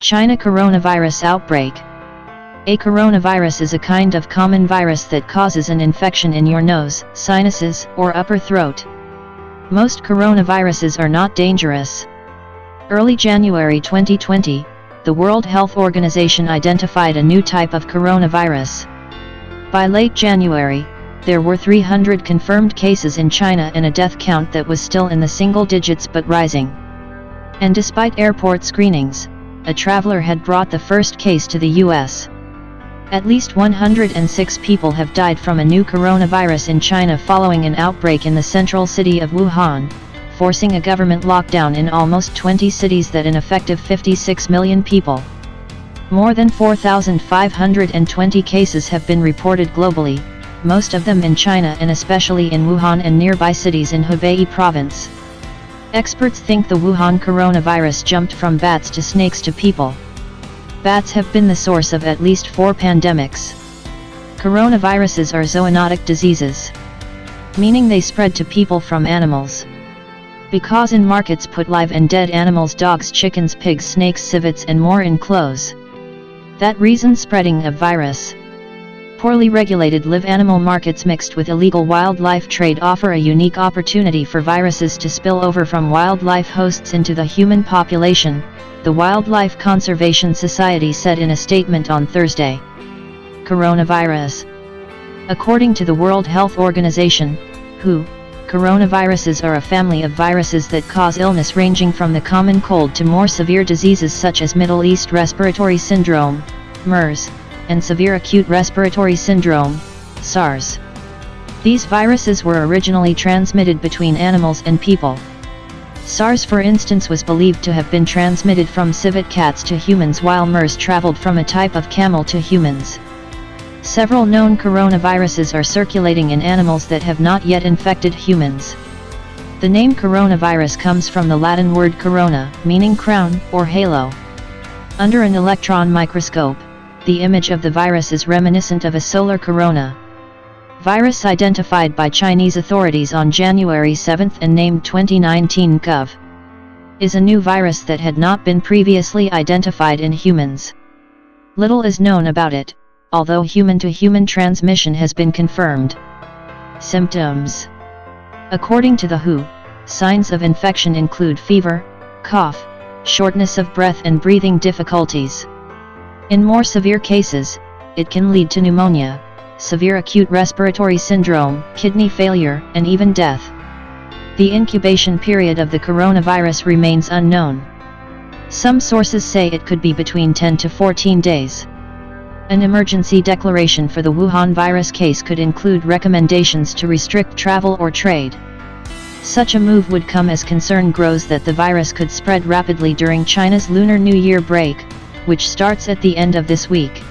China coronavirus outbreak. A coronavirus is a kind of common virus that causes an infection in your nose, sinuses, or upper throat. Most coronaviruses are not dangerous. Early January 2020, the World Health Organization identified a new type of coronavirus. By late January, there were 300 confirmed cases in China and a death count that was still in the single digits but rising. And despite airport screenings, a traveler had brought the first case to the US. At least 106 people have died from a new coronavirus in China following an outbreak in the central city of Wuhan, forcing a government lockdown in almost 20 cities that affected 56 million people. More than 4,520 cases have been reported globally, most of them in China and especially in Wuhan and nearby cities in Hubei province. Experts think the Wuhan coronavirus jumped from bats to snakes to people. Bats have been the source of at least 4 pandemics. Coronaviruses are zoonotic diseases, meaning they spread to people from animals. Because in markets put live and dead animals, dogs, chickens, pigs, snakes, civets and more in clothes. That reason spreading of virus. Poorly regulated live animal markets mixed with illegal wildlife trade offer a unique opportunity for viruses to spill over from wildlife hosts into the human population, the Wildlife Conservation Society said in a statement on Thursday. Coronavirus. According to the World Health Organization, WHO, coronaviruses are a family of viruses that cause illness ranging from the common cold to more severe diseases such as Middle East Respiratory Syndrome, MERS, and Severe Acute Respiratory Syndrome, SARS. These viruses were originally transmitted between animals and people. SARS, for instance, was believed to have been transmitted from civet cats to humans, while MERS traveled from a type of camel to humans. Several known coronaviruses are circulating in animals that have not yet infected humans. The name coronavirus comes from the Latin word corona, meaning crown or halo. Under an electron microscope, the image of the virus is reminiscent of a solar corona. Virus identified by Chinese authorities on January 7 and named 2019 CoV. Is a new virus that had not been previously identified in humans. Little is known about it, although human-to-human transmission has been confirmed. Symptoms. According to the WHO, signs of infection include fever, cough, shortness of breath and breathing difficulties. In more severe cases, it can lead to pneumonia, severe acute respiratory syndrome, kidney failure, and even death. The incubation period of the coronavirus remains unknown. Some sources say it could be between 10 to 14 days. An emergency declaration for the Wuhan virus case could include recommendations to restrict travel or trade. Such a move would come as concern grows that the virus could spread rapidly during China's Lunar New Year break, which starts at the end of this week.